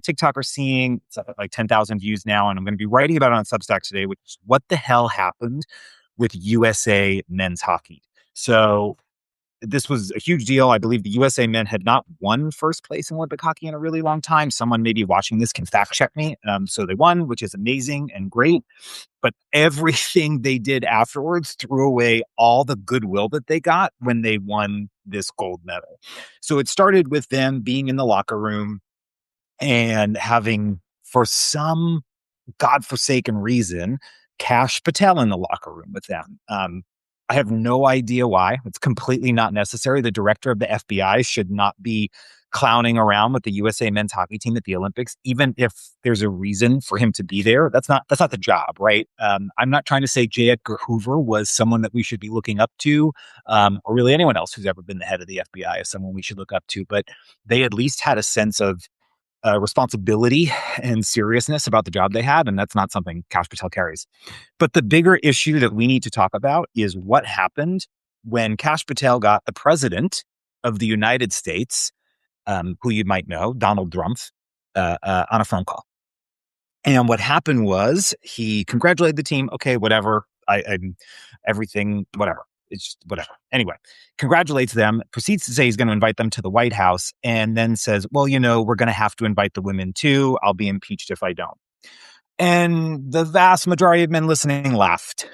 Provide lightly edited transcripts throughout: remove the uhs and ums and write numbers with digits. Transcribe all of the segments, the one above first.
TikTok are seeing. It's at like 10,000 views now, and I'm going to be writing about it on Substack today, which is what the hell happened with USA men's hockey. So this was a huge deal. I believe the USA men had not won first place in Olympic hockey in a really long time. Someone maybe watching this can fact check me. So they won, which is amazing and great. But everything they did afterwards threw away all the goodwill that they got when they won this gold medal. So it started with them being in the locker room and having, for some godforsaken reason, Cash Patel in the locker room with them. I have no idea why. It's completely not necessary. The director of the FBI should not be clowning around with the USA men's hockey team at the Olympics, even if there's a reason for him to be there. That's not the job, right? I'm not trying to say J. Edgar Hoover was someone that we should be looking up to, or really anyone else who's ever been the head of the FBI is someone we should look up to. But they at least had a sense of responsibility and seriousness about the job they had, and that's not something Cash Patel carries. But the bigger issue that we need to talk about is what happened when Cash Patel got the president of the United States, who you might know, Donald Trump, on a phone call. And what happened was he congratulated the team. Okay, whatever. I'm everything, whatever. It's just whatever. Anyway, congratulates them, proceeds to say he's going to invite them to the White House, and then says, well, we're going to have to invite the women too. I'll be impeached if I don't. And the vast majority of men listening laughed.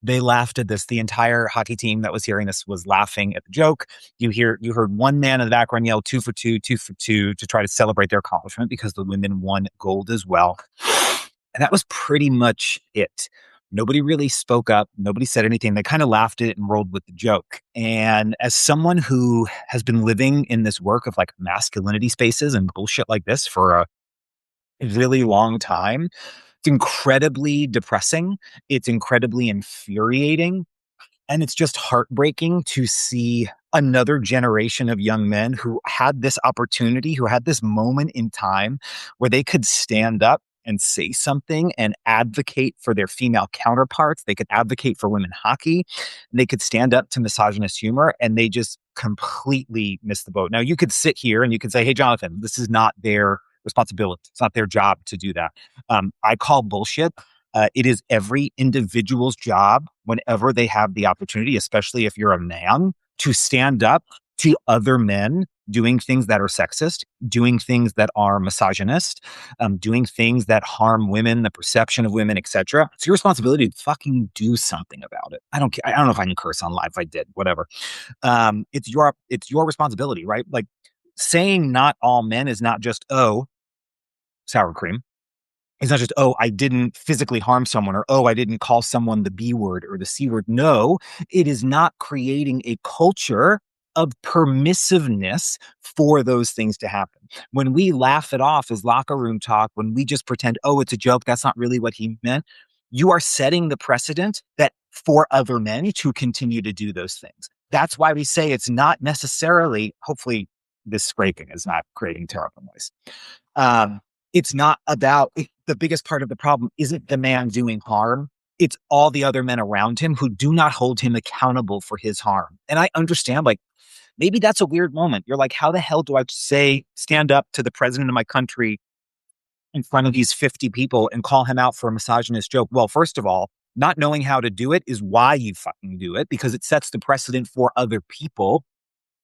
They laughed at this. The entire hockey team that was hearing this was laughing at the joke. You heard one man in the background yell 2 for 2, 2 for 2 to try to celebrate their accomplishment because the women won gold as well. And that was pretty much it. Nobody really spoke up. Nobody said anything. They kind of laughed at it and rolled with the joke. And as someone who has been living in this work of like masculinity spaces and bullshit like this for a really long time, it's incredibly depressing. It's incredibly infuriating. And it's just heartbreaking to see another generation of young men who had this opportunity, who had this moment in time where they could stand up and say something and advocate for their female counterparts. They could advocate for women hockey. They could stand up to misogynist humor, and they just completely missed the boat. Now, you could sit here and you could say, hey, Jonathan, this is not their responsibility. It's not their job to do that. I call bullshit. It is every individual's job whenever they have the opportunity, especially if you're a man, to stand up to other men doing things that are sexist, doing things that are misogynist, doing things that harm women, the perception of women, etc. It's your responsibility to fucking do something about it. I don't care. I don't know if I can curse on live. I did, whatever. It's your responsibility, right? Like saying not all men is not just, oh, sour cream. It's not just, oh, I didn't physically harm someone, or, oh, I didn't call someone the B word or the C word. No, it is not creating a culture of permissiveness for those things to happen. When we laugh it off as locker room talk, when we just pretend, oh, it's a joke, that's not really what he meant, you are setting the precedent that for other men to continue to do those things. That's why we say it's not necessarily, hopefully this scraping is not creating terrible noise. It's not about, the biggest part of the problem isn't the man doing harm. It's all the other men around him who do not hold him accountable for his harm. And I understand, like, maybe that's a weird moment. You're like, how the hell do I stand up to the president of my country in front of these 50 people and call him out for a misogynist joke? Well, first of all, not knowing how to do it is why you fucking do it, because it sets the precedent for other people,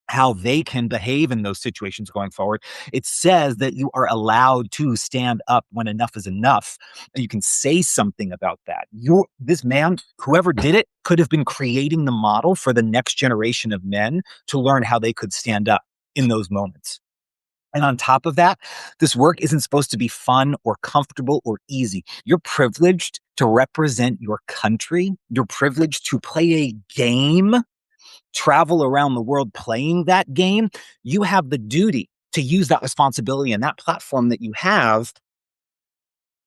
how they can behave in those situations going forward. It says that you are allowed to stand up when enough is enough. And you can say something about that. This man, whoever did it, could have been creating the model for the next generation of men to learn how they could stand up in those moments. And on top of that, this work isn't supposed to be fun or comfortable or easy. You're privileged to represent your country. You're privileged to play a game, travel around the world playing that game. You have the duty to use that responsibility and that platform that you have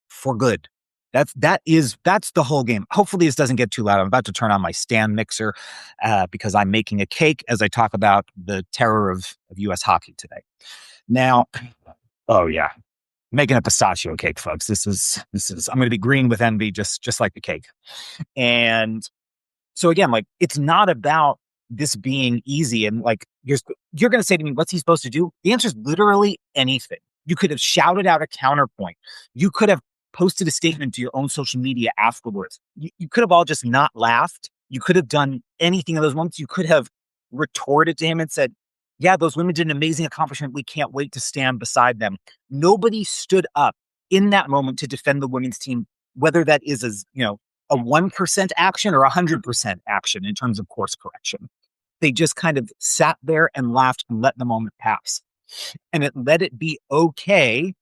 for good. That's the whole game. Hopefully this doesn't get too loud. I'm about to turn on my stand mixer because I'm making a cake as I talk about the terror of US hockey today. Now, oh yeah, making a pistachio cake, folks. This is I'm going to be green with envy, just like the cake. And so again, like, it's not about this being easy. And like, you're going to say to me, what's he supposed to do? The answer is literally anything. You could have shouted out a counterpoint. You could have posted a statement to your own social media afterwards. You could have all just not laughed. You could have done anything in those moments. You could have retorted to him and said, yeah, those women did an amazing accomplishment. We can't wait to stand beside them. Nobody stood up in that moment to defend the women's team, whether that is as, a 1% action or 100% action in terms of course correction. They just kind of sat there and laughed and let the moment pass. And it let it be okay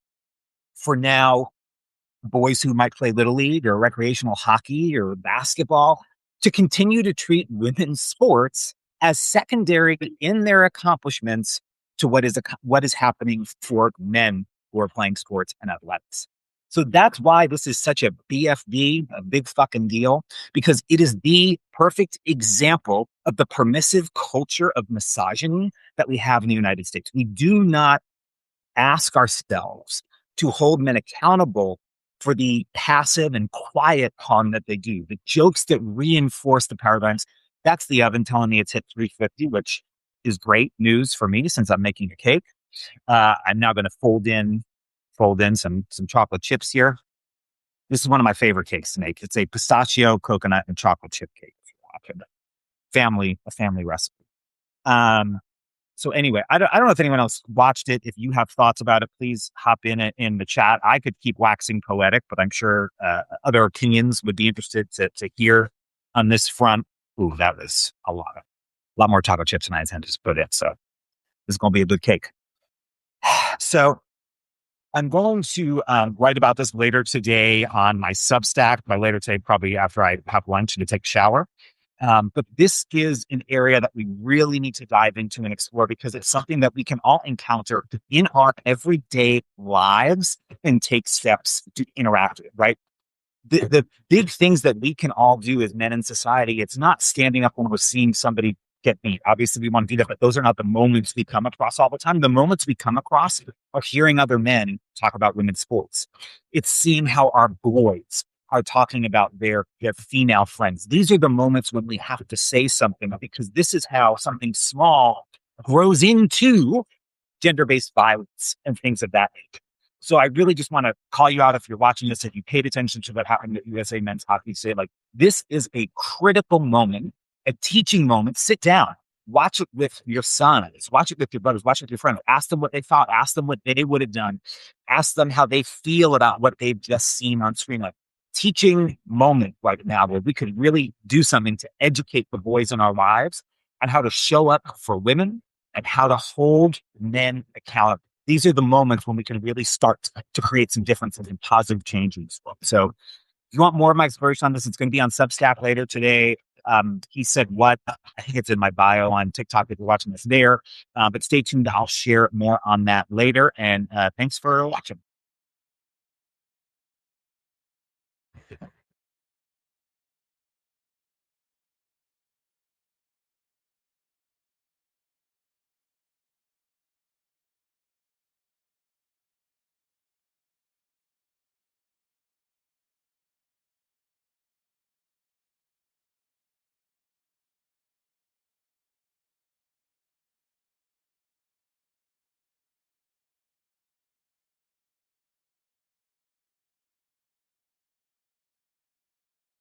for now boys who might play little league or recreational hockey or basketball to continue to treat women's sports as secondary in their accomplishments to what is happening for men who are playing sports and athletics. So that's why this is such a BFD, a big fucking deal, because it is the perfect example of the permissive culture of misogyny that we have in the United States. We do not ask ourselves to hold men accountable for the passive and quiet harm that they do, the jokes that reinforce the paradigms. That's the oven telling me it's hit 350, which is great news for me since I'm making a cake. I'm now going to fold in some chocolate chips here. This is one of my favorite cakes to make. It's a pistachio, coconut, and chocolate chip cake. A family recipe. So anyway, I don't know if anyone else watched it. If you have thoughts about it, please hop in the chat. I could keep waxing poetic, but I'm sure other opinions would be interested to hear on this front. Ooh, that was a lot more taco chips than I intended to put in. So this is going to be a good cake. So I'm going to write about this later today on my Substack. By later today, probably after I have lunch and to take a shower. But this is an area that we really need to dive into and explore because it's something that we can all encounter in our everyday lives and take steps to interact with, right? The big things that we can all do as men in society, it's not standing up when we're seeing somebody get beat. Obviously, we want to do that, but those are not the moments we come across all the time. The moments we come across are hearing other men talk about women's sports. It's seeing how our boys are talking about their female friends. These are the moments when we have to say something because this is how something small grows into gender-based violence and things of that nature. So I really just want to call you out if you're watching this, if you paid attention to what happened at USA men's hockey, say like, this is a critical moment, a teaching moment. Sit down, watch it with your sons, watch it with your brothers, watch it with your friends, ask them what they thought, ask them what they would have done, ask them how they feel about what they've just seen on screen. Like, teaching moment right now where we could really do something to educate the boys in our lives on how to show up for women and how to hold men accountable. These are the moments when we can really start to create some differences and positive changes. So if you want more of my exploration on this, it's going to be on Substack later today. He said what? I think it's in my bio on TikTok if you're watching this there. But stay tuned. I'll share more on that later. And thanks for watching.